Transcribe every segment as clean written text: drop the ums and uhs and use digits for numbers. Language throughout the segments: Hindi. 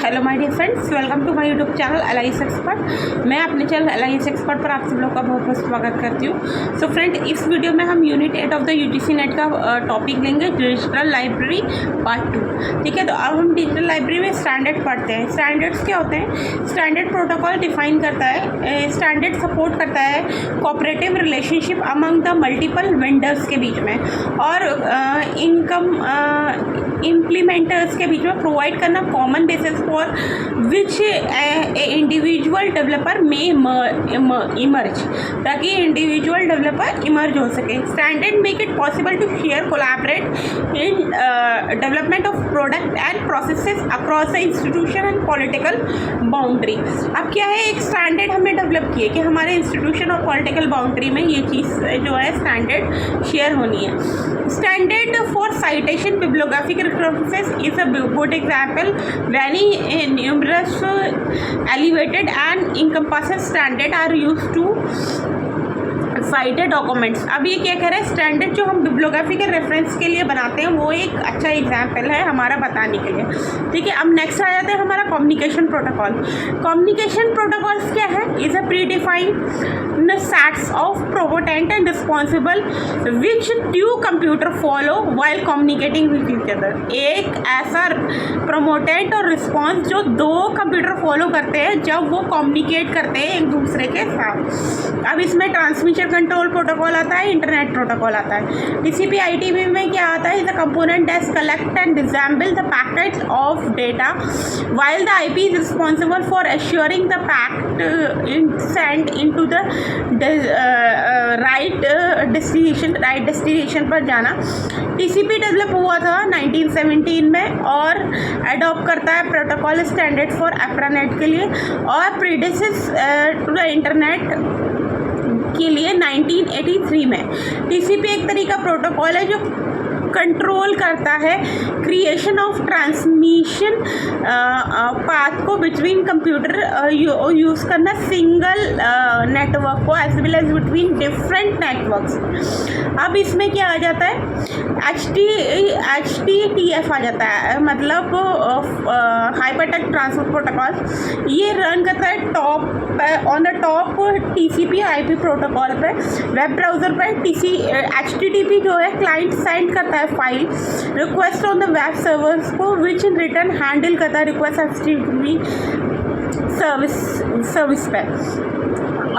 Hello my dear friends, welcome to my YouTube channel LIS expert. मैं अपने चैनल LIS एक्सपर्ट पर आप सब लोग का बहुत बहुत स्वागत करती हूँ। सो फ्रेंड, इस वीडियो में हम unit 8 of the UGC net का टॉपिक लेंगे, डिजिटल लाइब्रेरी पार्ट 2। ठीक है, तो अब हम डिजिटल लाइब्रेरी में स्टैंडर्ड पढ़ते हैं। स्टैंडर्ड्स क्या होते हैं? स्टैंडर्ड प्रोटोकॉल डिफाइन करता है, स्टैंडर्ड सपोर्ट करता है cooperative relationship among the multiple vendors के बीच में, और इनकम इम्प्लीमेंटर्स के बीच में प्रोवाइड करना common basis for which individual developer में इमर्ज, ताकि इंडिविजुअल डेवलपर इमर्ज हो सके। Standard make it possible to share collaborate in development of product and processes across the institution and political boundary. अब क्या है, एक स्टैंडर्ड हमने डेवलप किए कि हमारे इंस्टीट्यूशन और पॉलिटिकल बाउंड्री में ये चीज़ जो है स्टैंडर्ड शेयर होनी है। Standard for citation bibliographical references is a good example. Very numerous elevated and encompassing standard are used to cited documents. अब ये क्या कह रहे हैं, स्टैंडर्ड जो हम बिब्लियोग्राफिकल रेफरेंस के लिए बनाते हैं वो एक अच्छा एग्जाम्पल है हमारा बताने के लिए। ठीक है, अब नेक्स्ट आ जाता है हमारा कम्युनिकेशन प्रोटोकॉल। कम्युनिकेशन प्रोटोकॉल्स क्या है? Is a predefined sets of proponent and responsible which two computer follow while communicating with each other. एक ऐसा प्रोमोटेंट और रिस्पॉन्स जो दो कंप्यूटर फॉलो करते हैं जब वो कम्युनिकेट करते हैं एक दूसरे के साथ। अब इसमें ट्रांसमिशन कंट्रोल प्रोटोकॉल आता है, इंटरनेट प्रोटोकॉल आता है। TCP/IP में क्या आता है? Is a component that collect and disassemble the packets of data while the IP is responsible for assuring the packet send into the right destination पर जाना। TCP डेवलप हुआ था 1917 में और एडॉप्ट करता है प्रोटोकॉल स्टैंडर्ड फॉर एप्रानेट के लिए, और प्रीडेसेस टू द इंटरनेट के लिए 1983 में। TCP एक तरीका प्रोटोकॉल है जो कंट्रोल करता है क्रिएशन ऑफ ट्रांसमिशन पाथ को बिटवीन कंप्यूटर यूज़ करना सिंगल नेटवर्क को as well as between different networks. अब इसमें क्या आ जाता है? HTTF आ जाता है, मतलब हाइपरटेक्स्ट ट्रांसपोर्ट प्रोटोकॉल। ये रन करता है on the top TCP/IP protocol पे। वेब ब्राउज़र पर HTTP जो है क्लाइंट सेंड करता है file request on the web servers को, विच इन रिटर्न हैंडल करता है रिक्वेस्ट HTTP सर्विस पे।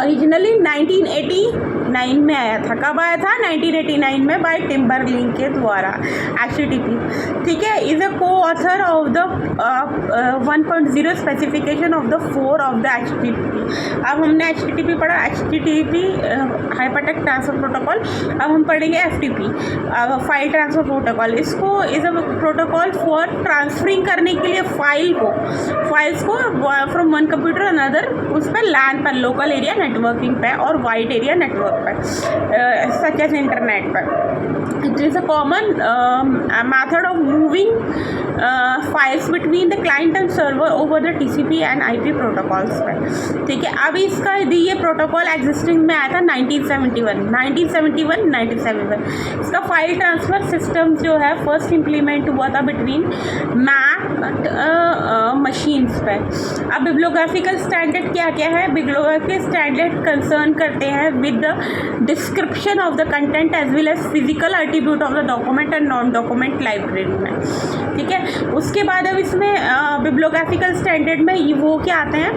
ओरिजिनली 1989 में आया था। कब आया था? 1989 में बाय टिम्बरलिंक के द्वारा HTTP। ठीक है, इज अ को author of the 1.0 specification of the 4 of the HTTP। अब हमने HTTP पढ़ा, HTTP हाइपरटेक्स्ट ट्रांसफर प्रोटोकॉल। अब हम पढ़ेंगे FTP, फाइल ट्रांसफर प्रोटोकॉल। इसको is a protocol for transferring करने के लिए फाइल्स को फ्रॉम वन कंप्यूटर अनदर, उस पर लैन पर, लोकल एरिया नेटवर्किंग पे और वाइड एरिया नेटवर्क पर, सच एज इंटरनेट पर। It is a common method of moving files between the client and server over the TCP and IP protocols पर। ठीक है, अब इसका ये प्रोटोकॉल एग्जिस्टिंग में आया था 1971। इसका फाइल ट्रांसफ़र सिस्टम जो है फर्स्ट इम्प्लीमेंट हुआ था बिटवीन मैक मशीन्स पे। अब बिब्लियोग्राफिकल स्टैंडर्ड क्या क्या है? बिब्लियोग्राफिकल स्टैंडर्ड कंसर्न करते हैं with the description of the content as well as physical attribute of the document and non document library में। ठीक है, उसके बाद अब इसमें बिब्लियोग्राफिकल स्टैंडर्ड में वो क्या आते हैं?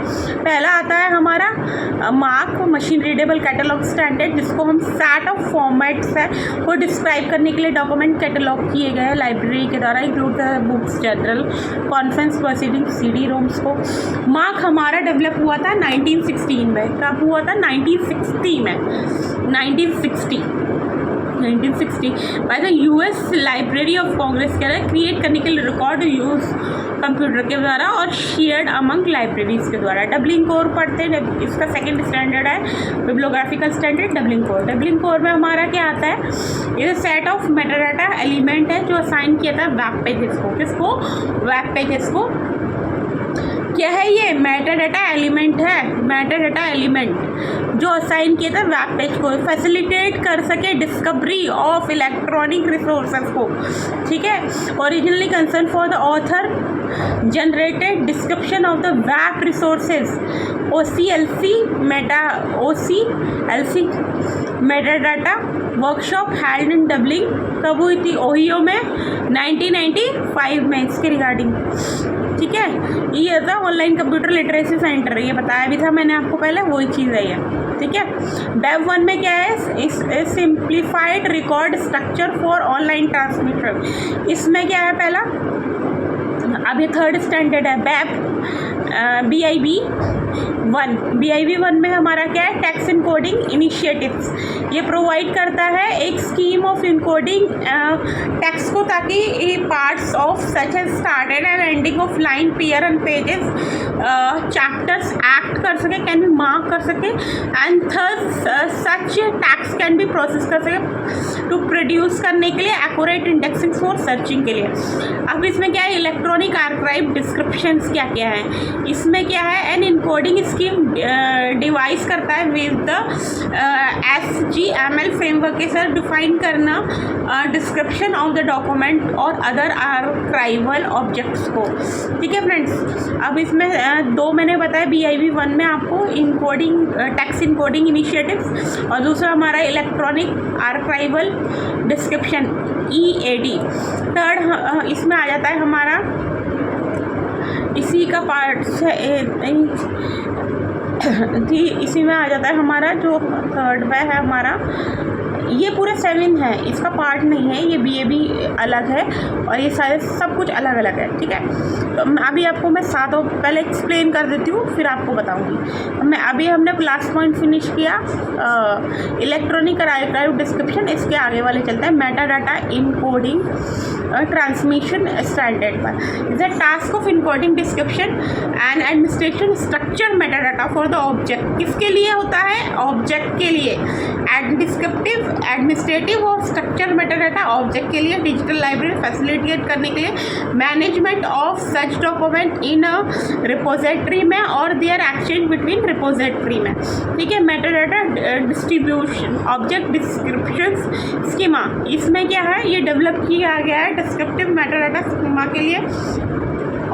पहला आता है हमारा mark machine readable catalogue standard, जिसको हम सेट ऑफ फॉर्मेट्स है वो डिस्क्राइब करने के लिए डॉक्यूमेंट कैटलॉग किए गए हैं लाइब्रेरी के द्वारा, include the books, journal, conference proceeding, CD roams को। मार्क हमारा डेवलप हुआ था 1916 में। कब हुआ था? 1960 में। 1960 by the US library of Congress के द्वारा क्रिएट करने के लिए रिकॉर्ड यूज कंप्यूटर के द्वारा और शेयर्ड अमंग लाइब्रेरीज के द्वारा। डबलिंग कोर पढ़ते हैं, इसका सेकंड स्टैंडर्ड है bibliographical standard Dublin core. Dublin core में हमारा क्या आता है? ये सेट ऑफ मेटाडाटा एलिमेंट है जो असाइन किया था वेब पेजेस को। किसको? वेब पेजेस को। क्या है ये? मेटा डाटा एलिमेंट है, मेटा डाटा एलिमेंट जो असाइन किया था वेब पेज को, फैसिलिटेट कर सके डिस्कवरी ऑफ इलेक्ट्रॉनिक रिसोर्सेज को, ठीक है। Originally concern for the author generated description of the web resources, OCLC Meta data workshop held in doubling, कब हुई थी? ओहियो में 1995 में, इसके रिगार्डिंग, ठीक है। ये था ऑनलाइन कंप्यूटर लिटरेसी सेंटर, ये बताया भी था मैंने आपको पहले, वही चीज़ है ये, ठीक है। वेब 1 में क्या है? Simplified record structure for online transmission. इसमें क्या है? पहला, अभी थर्ड स्टैंडर्ड है वेब BIB 1 में हमारा क्या है? Text encoding initiatives. ये प्रोवाइड करता है एक स्कीम ऑफ इनकोडिंग टेक्स्ट को, ताकि parts of such as started and ending of line, pair and pages, chapters act कर सके, कैन बी मार्क कर सके, and thus such text can be process कर सके टू प्रोड्यूस करने के लिए एक्यूरेट इंडेक्सिंग फॉर सर्चिंग के लिए। अब इसमें क्या है? इलेक्ट्रॉनिक आर्काइव डिस्क्रिप्शंस क्या क्या है? इसमें क्या है? एन इनकोडिंग स्कीम डिवाइस करता है विद द HTML फ्रेमवर्क के साथ डिफाइन करना डिस्क्रिप्शन ऑफ द डॉक्यूमेंट और अदर आर्काइवल ऑब्जेक्ट्स को, ठीक है फ्रेंड्स। अब इसमें दो मैंने बताया BIB 1 में आपको इनकोडिंग, टेक्स्ट इनकोडिंग इनिशिएटिव्स, और दूसरा हमारा electronic archival description EAD। Third इसमें आ जाता है हमारा, इसी का पार्ट थी, इसी में आ जाता है हमारा जो थर्ड में है हमारा, ये पूरे 7 है, इसका पार्ट नहीं है, ये BAB अलग है और ये सारे सब कुछ अलग अलग है, ठीक है। तो अभी आपको मैं सातों पहले एक्सप्लेन कर देती हूँ, फिर आपको बताऊँगी। अभी हमने लास्ट पॉइंट फिनिश किया इलेक्ट्रॉनिक आर्काइव डिस्क्रिप्शन, इसके आगे वाले चलते हैं Meta data encoding transmission standard पर। जैसे task of encoding description and administration structure Meta data for the object, किसके लिए होता है? ऑब्जेक्ट के लिए। डिस्क्रिप्टिव एडमिनिस्ट्रेटिव और स्ट्रक्चर मेटा डाटा ऑब्जेक्ट के लिए, डिजिटल लाइब्रेरी फैसिलिटेट करने के लिए, management of such document in repository में और देयर एक्सचेंज बिटवीन रिपोजिटरी में, ठीक है। Meta data distribution object description schema, इसमें क्या है? ये डेवलप किया गया है डिस्क्रिप्टिव मेटा डाटा स्कीमा के लिए,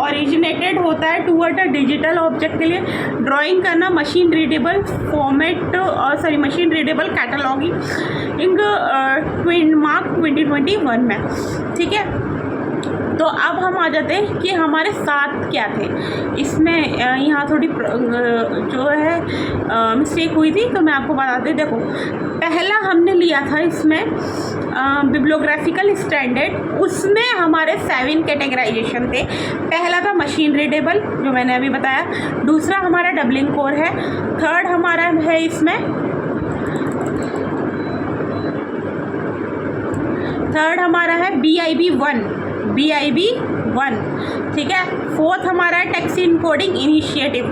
ओरिजिनेटेड होता है टूवर्ड अ डिजिटल ऑब्जेक्ट के लिए, ड्राइंग करना मशीन रीडेबल फॉर्मेट और मशीन रीडेबल कैटलॉगिंग मार्क 2021 में, ठीक है। तो अब हम आ जाते हैं कि हमारे साथ क्या थे इसमें। यहाँ थोड़ी जो है मिस्टेक हुई थी, तो मैं आपको बताती। देखो, पहला हमने लिया था इसमें बिब्लियोग्राफिकल स्टैंडर्ड, उसमें हमारे 7 कैटेगराइजेशन थे। पहला था मशीन रीडेबल, जो मैंने अभी बताया। दूसरा हमारा डबलिंग कोर है। थर्ड हमारा है इसमें, थर्ड हमारा है BIB 1, ठीक है। फोर्थ हमारा है टेक्स्ट इनकोडिंग इनिशिएटिव।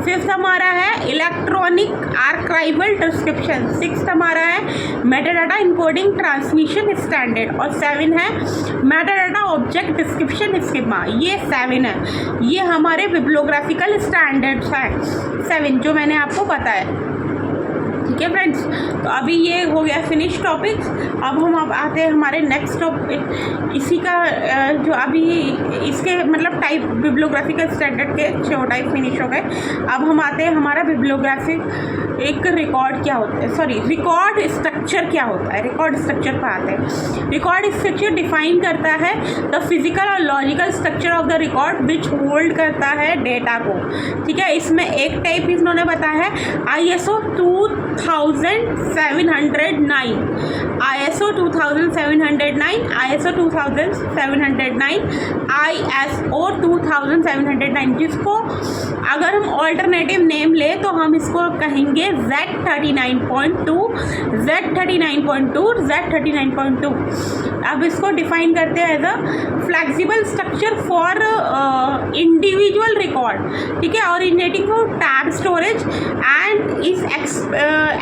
फिफ्थ हमारा है इलेक्ट्रॉनिक आर्काइवल डिस्क्रिप्शन। सिक्स्थ हमारा है Meta data encoding transmission standard. और 7 है Meta data object description schema. ये 7 है, ये हमारे बिब्लियोग्राफिकल स्टैंडर्ड्स हैं 7 जो मैंने आपको बताया, ठीक है फ्रेंड्स। तो अभी ये हो गया फिनिश टॉपिक्स। अब हम आते हैं हमारे नेक्स्ट टॉपिक, इसी का जो अभी इसके मतलब टाइप बिब्लियोग्राफिकल स्टैंडर्ड के 6 टाइप फिनिश हो गए। अब हम आते हैं हमारा बिब्लियोग्राफिक एक रिकॉर्ड क्या होता है, सॉरी रिकॉर्ड स्ट्रक्चर क्या होता है। रिकॉर्ड स्ट्रक्चर पर आते हैं। रिकॉर्ड स्ट्रक्चर डिफाइन करता है द फिजिकल और logical structure of the record which hold करता है डेटा को, ठीक है। इसमें एक टाइप इन्होंने बताया है ISO 2709, ISO 2709, ISO 2709, ISO 2709, जिसको अगर हम ऑल्टरनेटिव नेम ले तो हम इसको कहेंगे Z39.2, Z39.2, Z39.2। अब इसको डिफाइन करते हैं as a flexible structure for individual record, ठीक है, originating for tab storage and is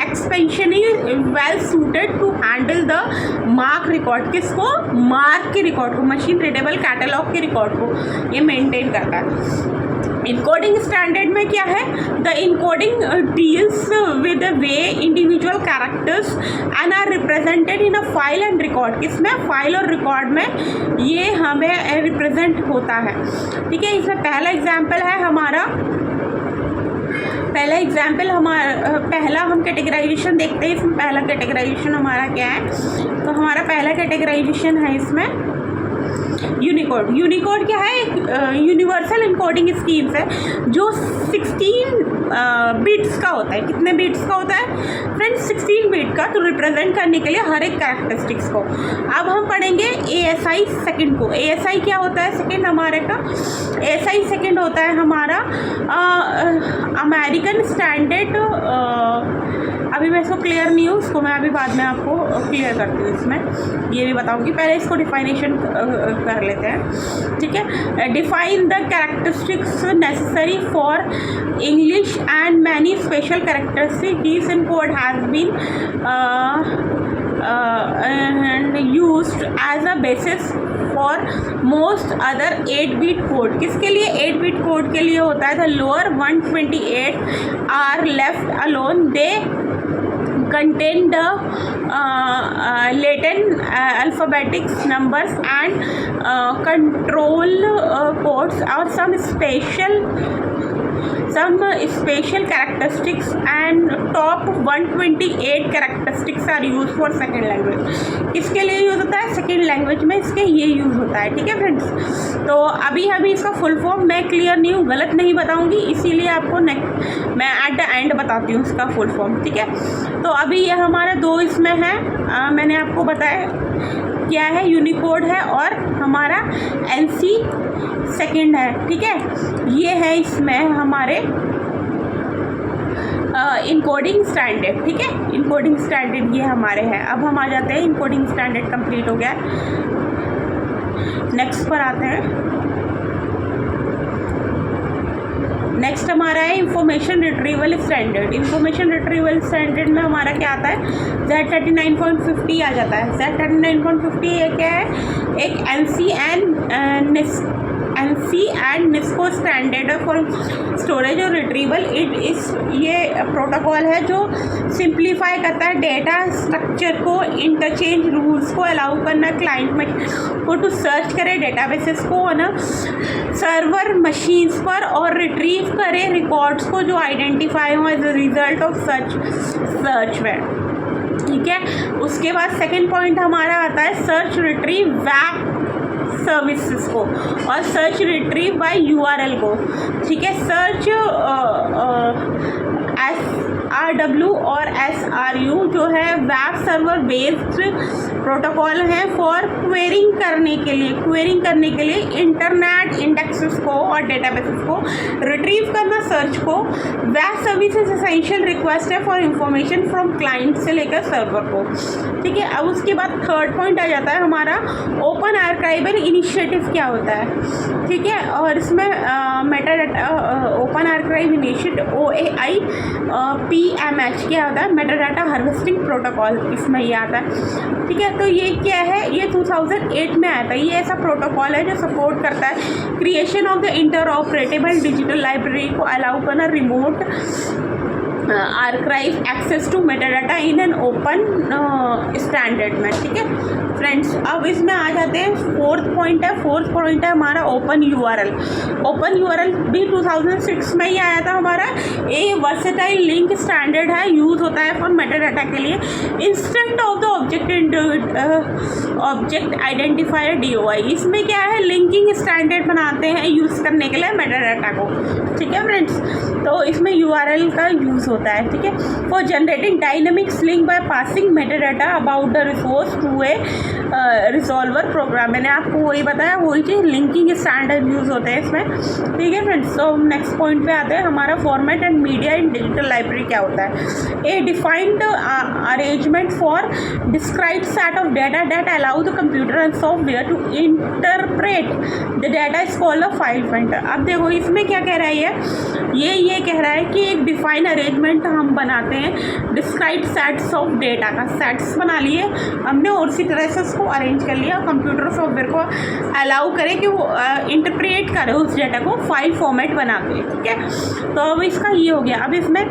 expansion is well suited to handle the MARC record. किसको? मार्क के रिकॉर्ड को, मशीन रीडेबल कैटलॉग के रिकॉर्ड को ये मेंटेन करता है। इनकोडिंग स्टैंडर्ड में क्या है, the encoding deals with the way individual characters and are represented in a file and record. किसमें, फाइल और रिकॉर्ड में ये हमें रिप्रेजेंट होता है। ठीक है, इसमें पहला एग्जाम्पल है हमारा, पहला हम कैटेगराइजेशन देखते हैं। इसमें पहला कैटेगराइजेशन हमारा क्या है, तो हमारा पहला कैटेगराइजेशन है इसमें यूनिकोड। यूनिकोड क्या है, यूनिवर्सल इनकोडिंग स्कीम्स है जो 16 बिट्स का होता है। कितने बिट्स का होता है फ्रेंड्स, 16 बिट का, तो रिप्रेजेंट करने के लिए हर एक कैरेक्टरिस्टिक्स को। अब हम पढ़ेंगे ASI सेकंड को। ASI क्या होता है सेकंड हमारे का, ASI सेकंड होता है हमारा अमेरिकन स्टैंडर्ड। अभी मैं इसको क्लियर नहीं हूँ, उसको मैं अभी बाद में आपको क्लियर करती हूँ। इसमें ये भी बताऊँगी, पहले इसको डिफाइनेशन कर लेते हैं। ठीक है, define the characteristics necessary for English and many special characteristics this in code has been and used as a basis for most other 8-bit code। किसके लिए 8-bit कोड के लिए होता है, the lower 128 are left alone, they contain the Latin alphabetic numbers and control codes or some special characteristics, and top 128 characteristics are used for second language। किसके लिए यूज़ होता है, सेकेंड लैंग्वेज में इसके ये यूज़ होता है। ठीक है फ्रेंड्स, तो अभी इसका फुल फॉर्म मैं क्लियर नहीं हूँ, गलत नहीं बताऊँगी, इसीलिए आपको मैं एट द एंड बताती हूँ इसका फुल फॉर्म। ठीक है, तो अभी ये हमारा दो इसमें है, मैंने आपको बताया क्या है, यूनिकोड है और हमारा NC सेकंड है। ठीक है, ये है इसमें हमारे इनकोडिंग स्टैंडर्ड। ठीक है, इनकोडिंग स्टैंडर्ड ये हमारे हैं। अब हम आ जाते हैं, इनकोडिंग स्टैंडर्ड कंप्लीट हो गया, नेक्स्ट पर आते हैं। नेक्स्ट हमारा है information retrieval standard. Information retrieval standard में हमारा क्या आता है, Z39.50 आ जाता है। Z39.50 ये क्या है, एक NC and NISO standard for storage और रिट्रीवल। ये प्रोटोकॉल है जो सिंप्लीफाई करता है डेटा स्ट्रक्चर को, इंटरचेंज रूल्स को अलाउ करना क्लाइंट में को टू सर्च करे डेटाबेसेस को है ना सर्वर मशीन्स पर, और रिट्रीव करे रिकॉर्ड्स को जो आइडेंटिफाई हो as a result of search में। ठीक है, उसके बाद सेकेंड पॉइंट हमारा आता है सर्च रिट्रीव वेब सर्विसेज को और सर्च रिट्रीव बाय URL को। ठीक है, सर्च SRW और SRU जो है वेब सर्वर बेस्ड प्रोटोकॉल है फॉर क्वेरिंग करने के लिए इंटरनेट इंडेक्सेस को और डेटाबेसेस को रिट्रीव करना, सर्च को। वेब सर्विसेज एसेंशियल रिक्वेस्ट है फॉर इंफॉर्मेशन फ्रॉम क्लाइंट से लेकर सर्वर को। ठीक है, अब उसके बाद थर्ड पॉइंट आ जाता है हमारा ओपन आर्काइवल इनिशिएटिव क्या होता है। ठीक है, और इसमें Meta data open archive initiative OAI PMH क्या होता है, मेटा डाटा हार्वेस्टिंग प्रोटोकॉल, इसमें ये आता है। ठीक है, तो ये क्या है, ये 2008 में आया था। ये ऐसा प्रोटोकॉल है जो सपोर्ट करता है creation of the interoperable digital library को अलाउ करना remote archive access to metadata in an open standard में। ठीक है फ्रेंड्स, अब इसमें आ जाते हैं फोर्थ पॉइंट है हमारा ओपन URL। ओपन URL भी 2006 में ही आया था हमारा। ये वर्सेटाइल लिंक स्टैंडर्ड है, यूज़ होता है फॉर मेटा डाटा के लिए instant of the object identifier DOI। इसमें क्या है, लिंकिंग स्टैंडर्ड बनाते हैं यूज़ करने के लिए मेटा डाटा को। ठीक है फ्रेंड्स, तो इसमें URL का यूज़ होता है। ठीक है, for generating dynamics link by passing meta data about the resource to a resolver program. मैंने आपको वही बताया, वही चीज़ लिंकिंग स्टैंडर्ड यूज़ होते हैं इसमें। ठीक है फ्रेंड्स, तो नेक्स्ट पॉइंट पे आते हैं हमारा format and media in digital library क्या होता है। A defined arrangement for described set of data that allow the computer and software to interpret the data is called a file pointer. अब देखो इसमें क्या कह रहा है, ये कह रहा है कि एक डिफाइन अरेंजमेंट हम बनाते हैं डिस्क्राइब्ड सेट्स ऑफ डेटा का, सेट्स बना लिए हमने और इसी तरह से प्रोसेस को अरेंज कर लिया और कंप्यूटर सॉफ्टवेयर को अलाउ करे कि वो इंटरप्रेट करे उस डाटा को फाइल फॉर्मेट बना के, ठीक है। तो अब इसका ये हो गया। अब इसमें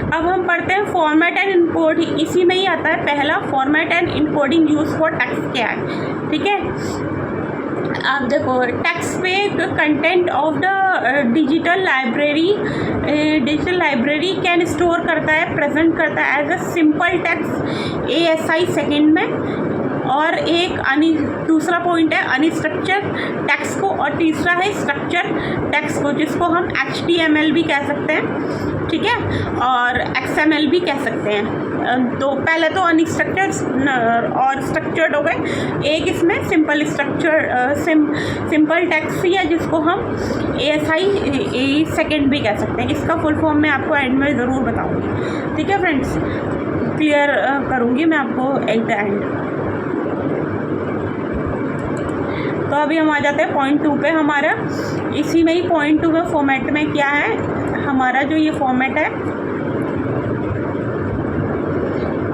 अब हम पढ़ते हैं फॉर्मेट एंड इनकोडिंग। इसी में ही आता है पहला, format and encoding use for text क्या है, ठीक है। आप देखो, टेक्स्ट पे content of the digital library can store करता है, प्रेजेंट करता है as a simple text ASI second में, और एक दूसरा पॉइंट है अनस्ट्रक्चर टेक्स्ट को, और तीसरा है स्ट्रक्चर टेक्स्ट को, जिसको हम HTML भी कह सकते हैं, ठीक है, और XML भी कह सकते हैं। तो पहले तो अनस्ट्रक्चर्ड और स्ट्रक्चर्ड हो गए, एक इसमें सिंपल सिंपल टेक्स्ट या जिसको हम ASI सेकेंड भी कह सकते हैं। इसका फुल फॉर्म मैं आपको एंड में ज़रूर बताऊँगी, ठीक है फ्रेंड्स, क्लियर करूँगी मैं आपको एट द एंड। तो अभी हम आ जाते हैं पॉइंट 2 पे। हमारा इसी में ही पॉइंट 2 में फॉर्मेट में क्या है, हमारा जो ये फॉर्मेट है,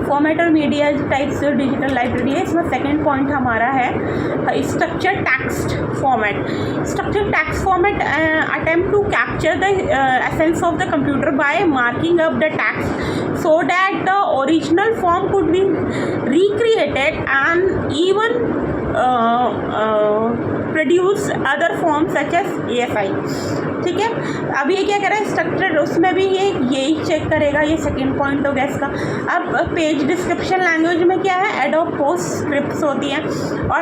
फॉर्मेट और मीडिया टाइप्स डिजिटल लाइब्रेरी है, इसमें सेकंड पॉइंट हमारा है structure text format. Structure text format attempt to capture the essence of the computer by marking up the text so that the original form could be recreated and even produce other form such as ASI, ठीक है। अब ये क्या करें स्ट्रक्चर, उसमें भी ये यही चेक करेगा, ये सेकंड पॉइंट हो गया इसका। अब पेज डिस्क्रिप्शन लैंग्वेज में क्या है, एडोब पोस्टस्क्रिप्ट्स होती हैं, और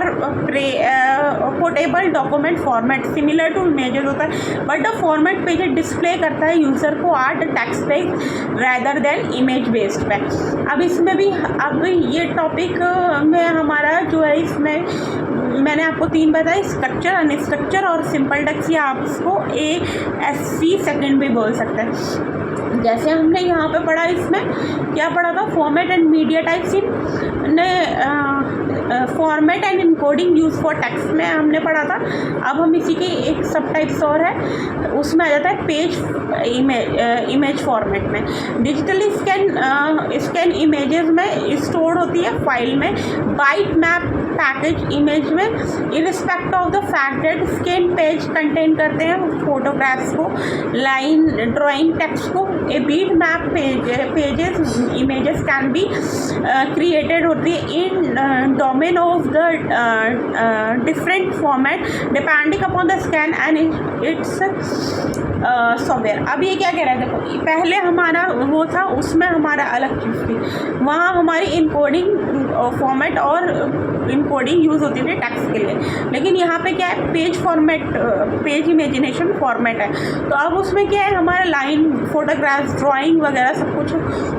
portable document format similar to images होता है, but the format page display करता है यूज़र को art text based rather than image based पे। अब इसमें भी, अब ये टॉपिक में हमारा जो है, इसमें मैंने आपको 3 बताए, स्ट्रक्चर, अनस्ट्रक्चर और सिंपल टेक्स्ट, या आप इसको ASC सेकेंड भी बोल सकते हैं। जैसे हमने यहाँ पे पढ़ा, इसमें क्या पढ़ा था, format and media types in format and encoding use for text में हमने पढ़ा था। अब हम इसी के एक सब टाइप्स और है, उसमें आ जाता है पेज इमेज फॉर्मेट में। डिजिटली स्कैन इमेजेस में स्टोर होती है फाइल में, बाइट मैप पैकेज इमेज में, irrespective of the fact that scan page contain करते हैं फोटोग्राफ्स को, लाइन ड्राइंग टेक्स्ट को। A bitmap pages images can be created होती है in domain of the different format depending upon the scan and its software. अब ये क्या कह रहा है, देखो पहले हमारा वो था, उसमें हमारा अलग चीज़ थी, वहाँ हमारी इनकोडिंग फॉर्मेट और इनकोडिंग यूज़ होती थी टेक्स्ट के लिए, लेकिन यहाँ पे क्या है, page format, page imagination format है। तो अब उसमें क्या है, हमारा लाइन, फोटोग्राफ्स, ड्राइंग वगैरह सब कुछ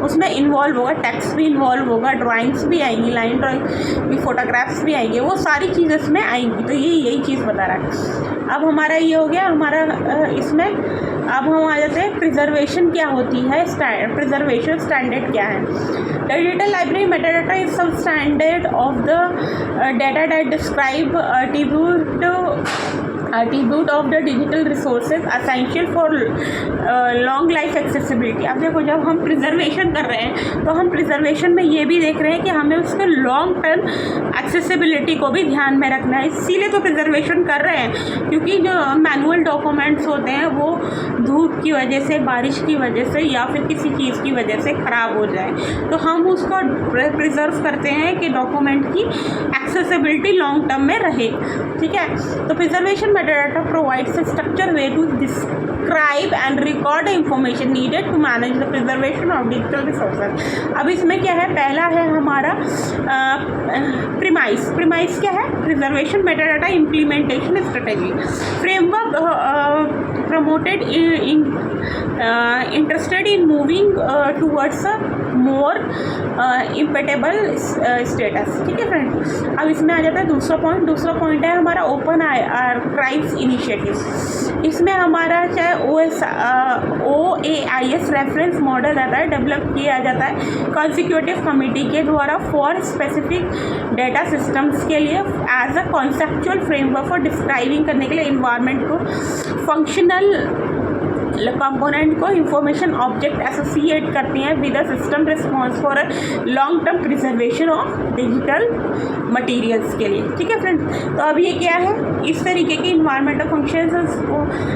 उसमें इन्वॉल्व होगा, टेक्स्ट भी इन्वॉल्व होगा, ड्राइंग्स भी आएंगी, लाइन ड्राइंग भी, फोटोग्राफ्स भी आएंगे, वो सारी चीज़ इसमें आएंगी। तो यही चीज़ बता रहा है। अब हमारा ये हो गया हमारा इसमें। अब हम आ जाते हैं प्रिजर्वेशन क्या होती है, प्रिजर्वेशन स्टैंडर्ड क्या है। Digital library metadata is some standard of the data that describe attribute of the digital resources essential for long life accessibility। अब देखो, जब हम प्रिजर्वेशन कर रहे हैं तो हम प्रिजर्वेशन में ये भी देख रहे हैं कि हमें उसके लॉन्ग टर्म एक्सेसिबिलिटी को भी ध्यान में रखना है। इसीलिए तो प्रिजर्वेशन कर रहे हैं, क्योंकि जो मैनुअल डॉक्यूमेंट्स होते हैं वो धूप की वजह से, बारिश की वजह से, या फिर किसी चीज़ की वजह से ख़राब हो जाए, तो हम उसको प्रिजर्व करते हैं कि डॉक्यूमेंट की एक्सेसिबिलिटी लॉन्ग टर्म में रहे, ठीक है। तो preservation metadata provides a structured way to describe and record the information needed to manage the preservation of digital resources। अब इसमें क्या है, पहला है हमारा प्रीमाइस क्या है, preservation metadata implementation strategy framework promoted interested in moving towards a more impeccable status, ठीक है फ्रेंड। अब इसमें आ जाता है दूसरा पॉइंट है हमारा ओपन आर्काइव्स इनिशिएटिव। इसमें हमारा चाहे OAIS रेफरेंस मॉडल रहता है, डेवलप किया जाता है कॉन्सिक्यूटिव कमिटी के द्वारा फॉर स्पेसिफिक डेटा सिस्टम्स के लिए as a conceptual framework for describing करने के लिए इन्वायरमेंट को फंक्शनल कंपोनेंट को इंफॉर्मेशन ऑब्जेक्ट एसोसिएट करती हैं with a system response for a long term preservation of digital materials के लिए। ठीक है फ्रेंड, तो अब ये क्या है, इस तरीके के इन्वायरमेंटल फंक्शंस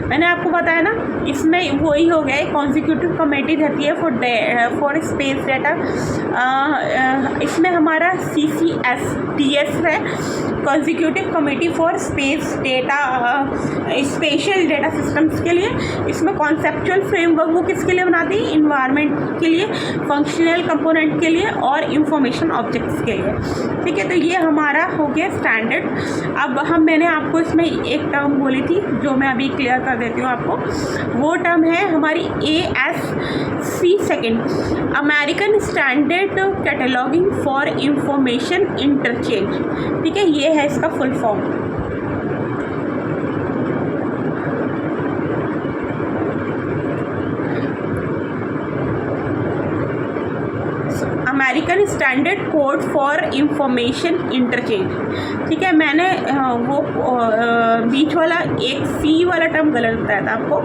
मैंने आपको बताया ना, इसमें वही हो गया, कॉन्जिक्यूटिव कमेटी रहती है फॉर स्पेस डाटा। इसमें हमारा CCSDS है, consecutive committee for space data, special data systems के लिए। इसमें कॉन्सेप्चुअल फ्रेमवर्क वो किसके लिए बनाती है, इन्वायरमेंट के लिए, फंक्शनल कंपोनेंट के लिए और इंफॉर्मेशन ऑब्जेक्ट्स के लिए। ठीक है, तो ये हमारा हो गया स्टैंडर्ड। अब मैंने आपको इसमें एक टर्म बोली थी जो मैं अभी क्लियर कर देती हूँ आपको, वो टर्म है हमारी ASC second, American standard cataloguing for information interchange. ठीक है, ये है इसका full form. American standard code for information interchange. ठीक है, मैंने वो बीच वाला एक C वाला टर्म गलत बताया था आपको,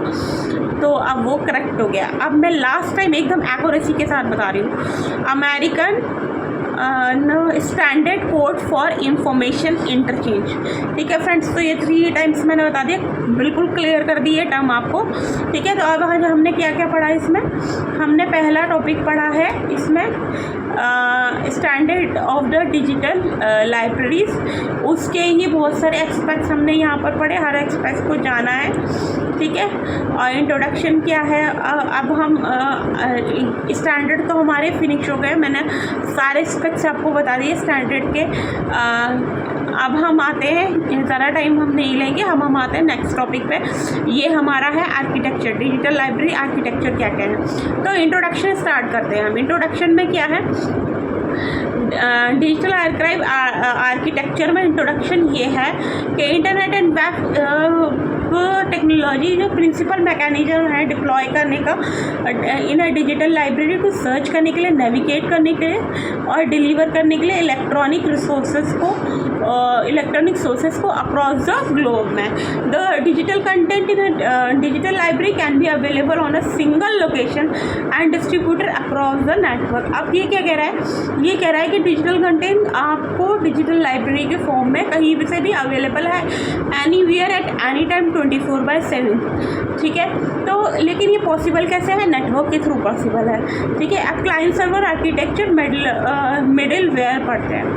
तो अब वो करेक्ट हो गया। अब मैं लास्ट टाइम एकदम एक्यूरेसी के साथ बता रही हूँ, American standard code for information interchange. ठीक है फ्रेंड्स, तो ये 3 टाइम्स मैंने बता दिया, बिल्कुल क्लियर कर दी ये टर्म आपको। ठीक है, तो अब हमने क्या क्या पढ़ा इसमें, हमने पहला टॉपिक पढ़ा है इसमें standard of the digital libraries, उसके ही बहुत सारे एस्पेक्ट्स हमने यहाँ पर पढ़े, हर एस्पेक्ट को जाना है। ठीक है, और इंट्रोडक्शन क्या है, अब हम स्टैंडर्ड तो हमारे फिनिश हो गए, मैंने सारे एस्पेक्ट्स आपको बता दिए स्टैंडर्ड के। अब हम आते हैं, ज़्यादा टाइम हम नहीं लेंगे, हम आते हैं नेक्स्ट टॉपिक पे। ये हमारा है आर्किटेक्चर, डिजिटल लाइब्रेरी आर्किटेक्चर क्या क्या है। तो इंट्रोडक्शन स्टार्ट करते हैं हम। इंट्रोडक्शन में क्या है, डिजिटल आर्काइव आर्किटेक्चर में इंट्रोडक्शन ये है कि इंटरनेट एंड वेब टेक्नोलॉजी जो प्रिंसिपल मैकेनिज्म है डिप्लॉय करने का इन डिजिटल लाइब्रेरी को सर्च करने के लिए, नेविगेट करने के लिए और डिलीवर करने के लिए इलेक्ट्रॉनिक सोर्सेज को अक्रॉस द ग्लोब में। The digital content in digital library can be available on a single location and distributed across the network. अब ये क्या कह रहा है, ये कह रहा है कि डिजिटल कंटेंट आपको डिजिटल लाइब्रेरी के फॉर्म में कहीं भी से भी अवेलेबल है, एनीवेयर एट एनी टाइम 24/7। ठीक है, तो लेकिन ये पॉसिबल कैसे है, नेटवर्क के थ्रू पॉसिबल है। ठीक है, अब client server architecture middleware पढ़ते हैं।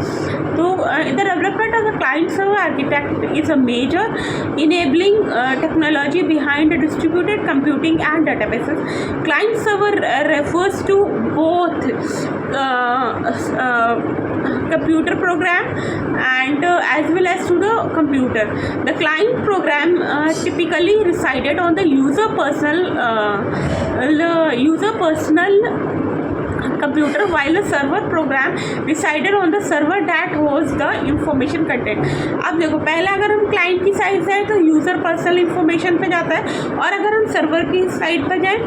तो the development of the client server architect is a major enabling technology behind distributed computing and databases. Client server refers to both computer program and as well as to the computer. The client program typically resided on the user personal computer while the server program resided on the server that hosts the information content. अब देखो, पहले अगर हम क्लाइंट की साइड से तो यूज़र पर्सनल इंफॉर्मेशन पे जाता है, और अगर हम सर्वर की साइड पर जाएं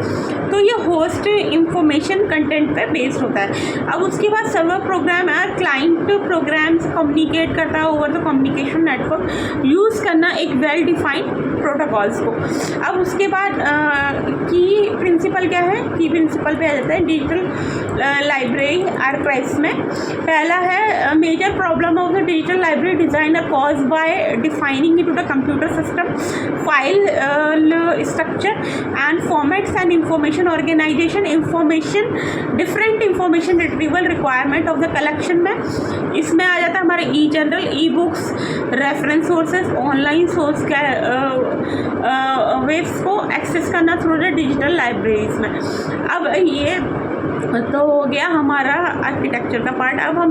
तो ये होस्ट इंफॉर्मेशन कंटेंट पे बेस्ड होता है। अब उसके बाद सर्वर प्रोग्राम है, क्लाइंट प्रोग्राम से कम्युनिकेट करता है over the communication network, use करना एक वेल डिफाइंड प्रोटोकॉल्स को। अब उसके बाद की प्रिंसिपल क्या है, की प्रिंसिपल पे आ जाता है डिजिटल लाइब्रेरी आर्काइव्स में। पहला है major problem of the digital library design are cause by defining into the computer system file structure and formats and information organization different information retrieval requirement of the collection में। इसमें आ जाता है हमारे e journal, e books, reference sources, online source webs को एक्सेस करना थ्रू द डिजिटल लाइब्रेरीज में। अब ये तो हो गया हमारा आर्किटेक्चर का पार्ट। अब हम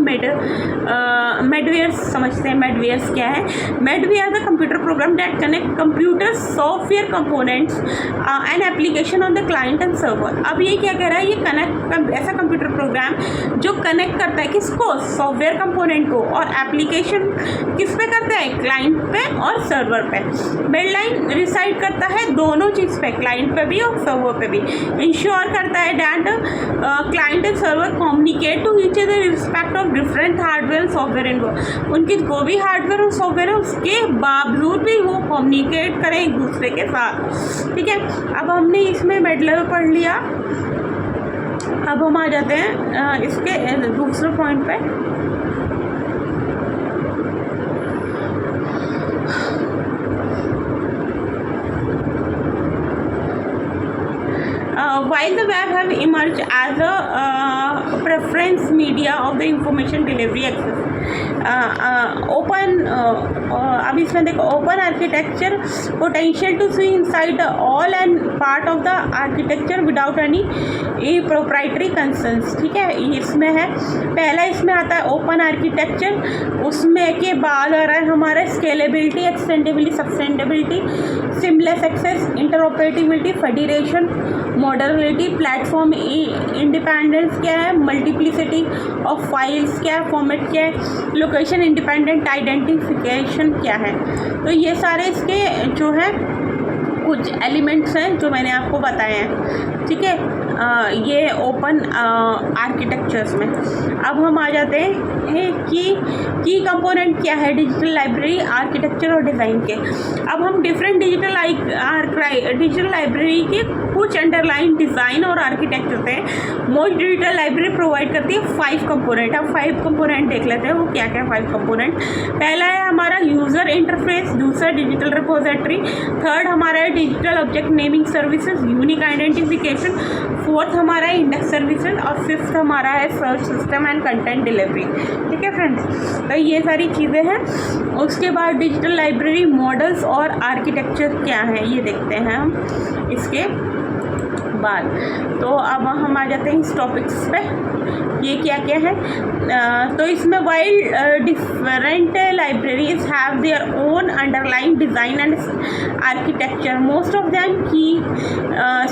मेडवेयर्स समझते हैं। मेडवेयर्स क्या है, middleware the computer program that connect computer software components and application on the client and server. अब ये क्या कह रहा है, ये कनेक्ट ऐसा कंप्यूटर प्रोग्राम जो कनेक्ट करता है किसको, सॉफ्टवेयर कंपोनेंट को, और एप्लीकेशन किस पे करता है, क्लाइंट पे और सर्वर पे। मेडलाइन रिसाइड करता है दोनों चीज़ पे, क्लाइंट पे भी और सर्वर पे भी। इंश्योर करता है that client and server communicate to each other respect of different hardware and software involve. उनकी जो भी हार्डवेयर और सॉफ्टवेयर है उसके बावजूद भी वो कम्युनिकेट करें एक दूसरे के साथ। ठीक है, अब हमने इसमें मिड लेवल पढ़ लिया। अब हम आ जाते हैं इसके दूसरे पॉइंट पे। While the web have emerged as a preference media of the information delivery access, अब इसमें देखो open architecture potential to see inside all and part of the architecture without any proprietary concerns. ठीक है, इसमें है पहला इसमें आता है ओपन आर्किटेक्चर, उसमें के बाद आ रहा है हमारा scalability, extendability, sustainability, seamless access, interoperability, federation, modernity, platform independence क्या है, मल्टीप्लिसिटी ऑफ फाइल्स क्या है, फॉर्मेट क्या है, लोकेशन इंडिपेंडेंट आइडेंटिफिकेशन क्या है। तो ये सारे इसके जो है कुछ एलिमेंट्स हैं जो मैंने आपको बताए हैं। ठीक है, ये ओपन आर्किटेक्चर्स में। अब हम आ जाते हैं कि की कंपोनेंट क्या है डिजिटल लाइब्रेरी आर्किटेक्चर और डिज़ाइन के। अब हम डिफरेंट डिजिटल लाइब्रेरी के कुछ अंडरलाइन डिज़ाइन और आर्किटेक्चर हैं। मोस्ट डिजिटल लाइब्रेरी प्रोवाइड करती है 5 कंपोनेंट। अब 5 कंपोनेंट देख लेते हैं वो क्या क्या 5 कंपोनेंट। पहला है हमारा यूज़र इंटरफेस, दूसरा डिजिटल रिपोजिटरी, थर्ड हमारा है digital object naming services, unique identification, fourth हमारा है इंडेक्स सर्विसेज और फिफ्थ हमारा है search system and content delivery. ठीक है फ्रेंड्स, तो ये सारी चीज़ें हैं। उसके बाद डिजिटल लाइब्रेरी मॉडल्स और आर्किटेक्चर क्या है ये देखते हैं हम इसके बाद। तो अब हम आ जाते हैं इस टॉपिक्स पे, ये क्या क्या है। तो इसमें while different libraries have their own underline design and architecture, most of them की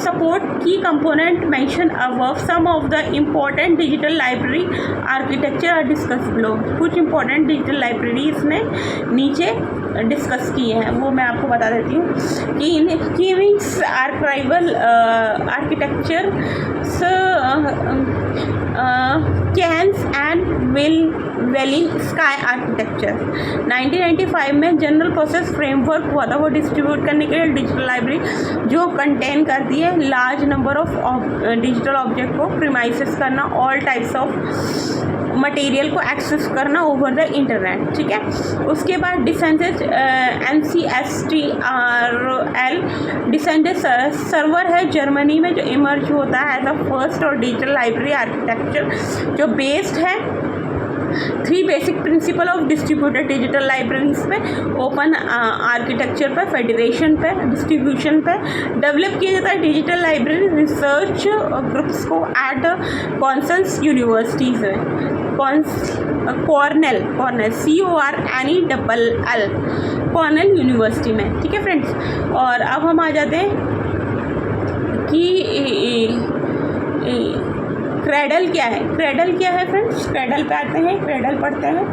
सपोर्ट की component mention above. Some of the important digital library architecture are discuss below. कुछ इंपॉर्टेंट डिजिटल लाइब्रेरीज ने नीचे डिस्कस किए हैं वो मैं आपको बता देती हूँ कि इन कीविंग्स archival architecture Kahn's and Wilensky architecture. 1995 में जनरल प्रोसेस फ्रेमवर्क हुआ था वो डिस्ट्रीब्यूट करने के लिए डिजिटल लाइब्रेरी जो कंटेन करती है large number of digital object को प्रीमाइसेस करना, ऑल टाइप्स ऑफ मटेरियल को एक्सेस करना ओवर द इंटरनेट। ठीक है, उसके बाद डिसेंडेंट NCSTRL डिसेंडेंट सर्वर है जर्मनी में जो इमर्ज होता है एज अ फर्स्ट और डिजिटल लाइब्रेरी आर्किटेक्चर जो बेस्ड है 3 basic principle of distributed digital libraries पे, ओपन आर्किटेक्चर पे, फेडरेशन पे, डिस्ट्रीब्यूशन पे डेवलप किया जाता है डिजिटल लाइब्रेरी रिसर्च ग्रुप्स को एट कॉन्सल्स यूनिवर्सिटीज़ में। कॉर्नेल CORNEL कॉर्नेल यूनिवर्सिटी में। ठीक है फ्रेंड्स, और अब हम आ जाते हैं कि क्रेडल क्या है। क्रेडल क्या है फ्रेंड्स, क्रेडल पे आते हैं, क्रेडल पढ़ते हैं।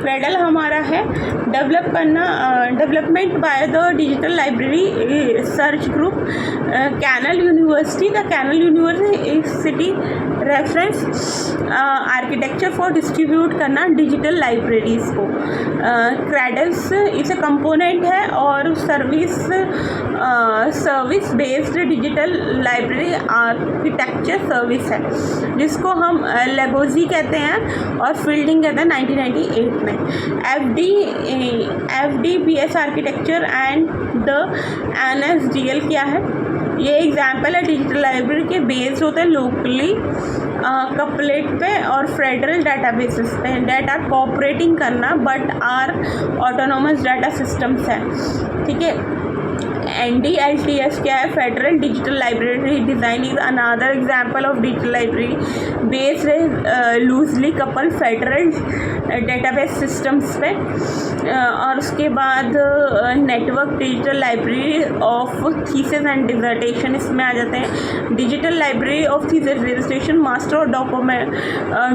क्रेडल हमारा है development by the digital library search group Cornell university. The Cornell university reference architecture for distribute करना डिजिटल लाइब्रेरीज को। क्रेडल्स इसे कंपोनेंट है और service based digital library architecture service है जिसको हम लेगोजी कहते हैं और फील्डिंग कहते हैं 1998 में। FDBS architecture and the NSDL क्या है, ये एग्जाम्पल है डिजिटल लाइब्रेरी के बेस्ड होते हैं लोकली कपलेट पे और फेडरल डाटाबेसिस पे डेटा कोऑपरेटिंग करना but are autonomous data systems है। ठीक है, NDLTS क्या है, federal digital library design is another example of digital library based loosely couple federal database systems पे। और उसके बाद network digital library of thesis and dissertation इसमें आ जाते हैं। Digital library of thesis dissertation master और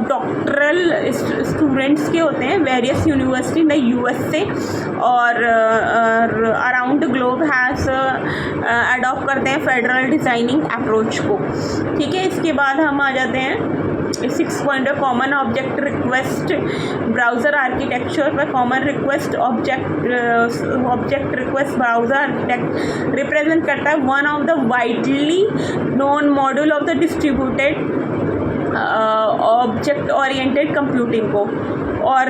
डॉक्टरल स्टूडेंट्स के होते हैं। वेरियस यूनिवर्सिटी में USA और अराउंड ग्लोब हैज़ अडॉप्ट करते हैं फेडरल डिज़ाइनिंग अप्रोच को। ठीक है, इसके बाद हम आ जाते हैं 6 point common object request browser architecture पर। Common request object request browser architect represent करता है one of the widely known module of the distributed object oriented computing को, और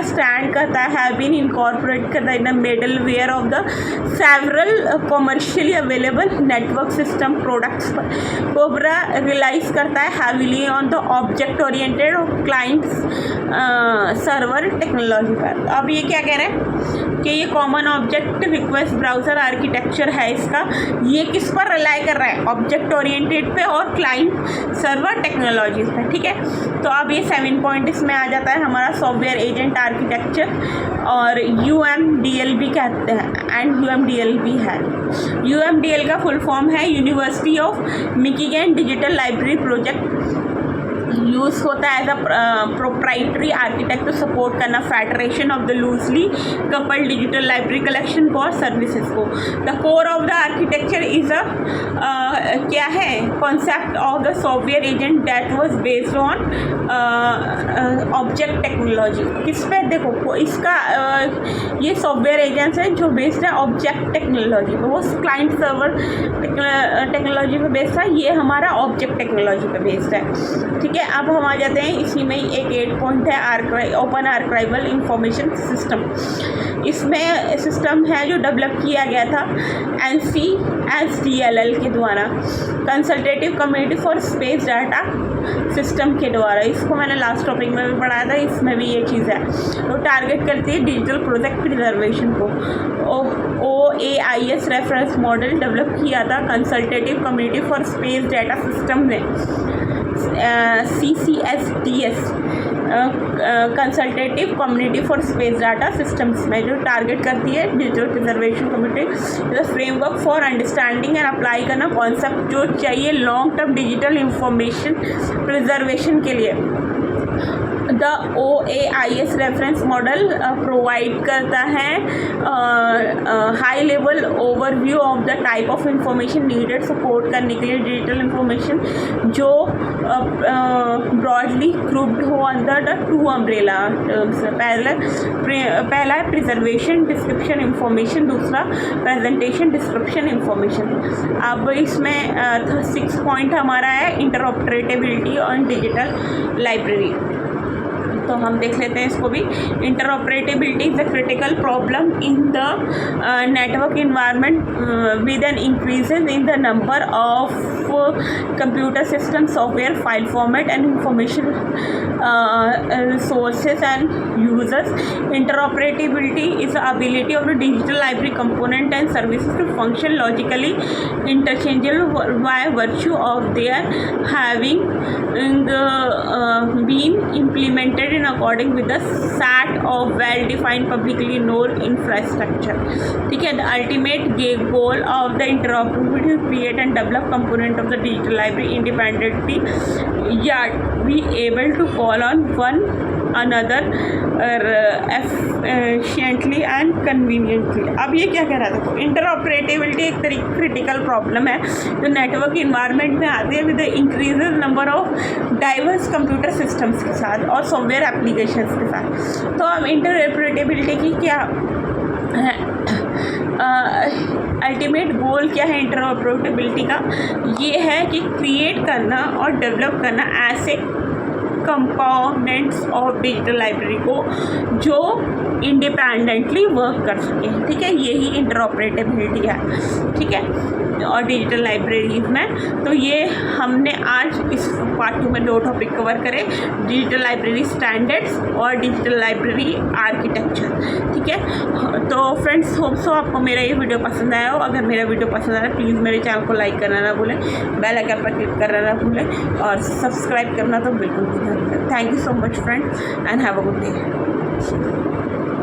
स्टैंड करता है बीन इनकॉर्पोरेट करता है in the middleware of the several commercially available network system products पर। कोबरा रिलाइज करता है heavily on the object oriented client server technology पर। अब ये क्या कह रहे हैं कि ये common object request browser architecture है इसका, ये किस पर रिलाई कर रहा है, ऑब्जेक्ट ओरिएंटेड पे और क्लाइंट सर्वर टेक्नोलॉजीज पे। ठीक है, तो अब ये 7 पॉइंट इसमें आ जाता है हमारा सॉफ्टवेयर एजेंट आर्किटेक्चर, और UMDL कहते हैं एंड UMDL भी है। UMDL का फुल फॉर्म है University of Michigan digital library project. Use होता है as a proprietary architect to support करना federation of the loosely coupled digital library collection for services को। The core of the architecture is a क्या है concept of the software agent that was based on object technology. किस पे देखो इसका ये सॉफ्टवेयर एजेंट्स है जो बेस्ड है ऑब्जेक्ट टेक्नोलॉजी पे, वो क्लाइंट सर्वर टेक्नोलॉजी पे बेस्ड है, ये हमारा ऑब्जेक्ट टेक्नोलॉजी पे बेस्ड है। ठीक है, अब हम आ जाते हैं इसी में एक 8 पॉइंट है ओपन आर्काइवल इंफॉर्मेशन सिस्टम। इसमें सिस्टम है जो डेवलप किया गया था NCSDLL के द्वारा, consultative committee for space data system के द्वारा। इसको मैंने लास्ट टॉपिक में भी पढ़ाया था, इसमें भी ये चीज़ है। तो टारगेट करती है डिजिटल प्रोजेक्ट प्रिजर्वेशन को। OAIS रेफरेंस मॉडल डेवलप किया था consultative committee for space data system ने, CCSDS consultative community for space data systems में, जो टारगेट करती है digital preservation committee the framework for understanding and apply करना कॉन्सेप्ट जो चाहिए long term digital information preservation के लिए। The OAIS reference model provide करता है high level overview of the type of information needed support करने के लिए डिजिटल इंफॉर्मेशन जो ब्रॉडली ग्रुप्ड हो अंडर द 2 अम्ब्रेला टर्म्स। पहला है प्रिजर्वेशन डिस्क्रिप्शन इंफॉर्मेशन, दूसरा प्रेजेंटेशन डिस्क्रिप्शन इंफॉर्मेशन। अब इसमें 6 पॉइंट हमारा है इंटरऑपरेटेबिलिटी और डिजिटल लाइब्रेरी, तो हम देख लेते हैं इसको भी। Interoperability is a critical problem in the network environment with an increases in the number of computer system software file format and information resources and users. Interoperability is the ability of the digital library component and services to function logically interchangeable by virtue of their having been implemented in according with the set of well-defined publicly known infrastructure. ठीक है, the ultimate goal of the interoperability is create and develop component of the digital library independently, yet be able to call on one another efficiently and conveniently। अब ये क्या कह रहा था, देखो इंटरऑपरेटेबिलिटी एक तरीके क्रिटिकल प्रॉब्लम है जो नेटवर्क इन्वायरमेंट में आती है with increases number of diverse computer systems के साथ और सॉफ्टवेयर एप्लीकेशंस के साथ। तो अब इंटरऑपरेटेबिलिटी की क्या अल्टीमेट गोल क्या है इंटरऑपरेटेबिलिटी का, ये है कि क्रिएट करना और डेवलप करना ऐसे कंपोनेंट्स ऑफ डिजिटल लाइब्रेरी को जो इंडिपेंडेंटली वर्क कर सके। ठीक है, यही इंटरऑपरेटेबिलिटी है। ठीक है, और डिजिटल लाइब्रेरीज में तो ये हमने आज इस पार्ट 2 में 2 टॉपिक कवर करे, डिजिटल लाइब्रेरी स्टैंडर्ड्स और डिजिटल लाइब्रेरी आर्किटेक्चर। ठीक है, तो फ्रेंड्स होप सो आपको मेरा ये वीडियो पसंद आया हो। अगर मेरा वीडियो पसंद आया प्लीज़ मेरे चैनल को लाइक करना ना भूलें, बेल आइकन पर क्लिक करना ना भूलें और सब्सक्राइब करना तो बिल्कुल भी ना भूलें। Thank you so much friends and have a good day.